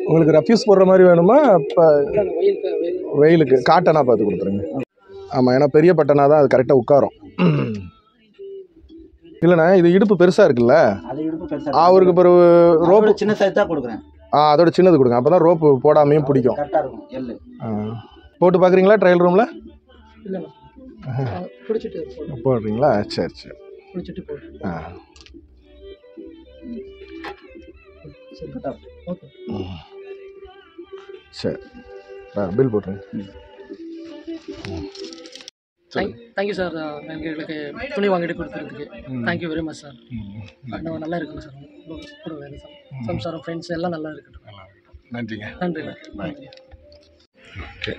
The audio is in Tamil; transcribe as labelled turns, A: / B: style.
A: உங்களுக்கு ரஃப்யூஸ் போடுற மாதிரி வேணுமா? இப்போ வெயிலுக்கு காட்டனாக பார்த்து கொடுத்துருங்க. ஆமாம், ஏன்னா பெரிய பட்டனா தான் அது கரெக்டாக உட்காரும். இல்லைண்ணா, இது இடுப்பு பெருசாக இருக்குல்ல, அவருக்கு பிறகு ரோப்பு
B: சின்ன சைஸ் தான் கொடுக்குறேன்.
A: அதோட சின்னது கொடுங்க, அப்போ தான் ரோப்பு போடாமையும் பிடிக்கும்.
B: கரெக்டாக இருக்கும். எல்லு
A: போட்டு பார்க்குறீங்களா ட்ரையல் ரூமில்?
C: இல்லை பிடிச்சிட்டு
A: போடுறீங்களா? சரி சரி.
C: பிடிச்சிட்டு போடு. ஓகே
A: சரி, பில் போட்டுருங்க.
C: தேங்க்யூ சார், எங்களுக்கு துணி வாங்கிட்டு கொடுத்துறதுக்கு தேங்க்யூ வெரி மச் சார். நல்லா இருக்குங்க சார், கூட வேறு சம்சாரம் ஃப்ரெண்ட்ஸ் எல்லாம் நல்லா இருக்கட்டும்.
A: நன்றிங்க.
C: நன்றி.
A: ஓகே.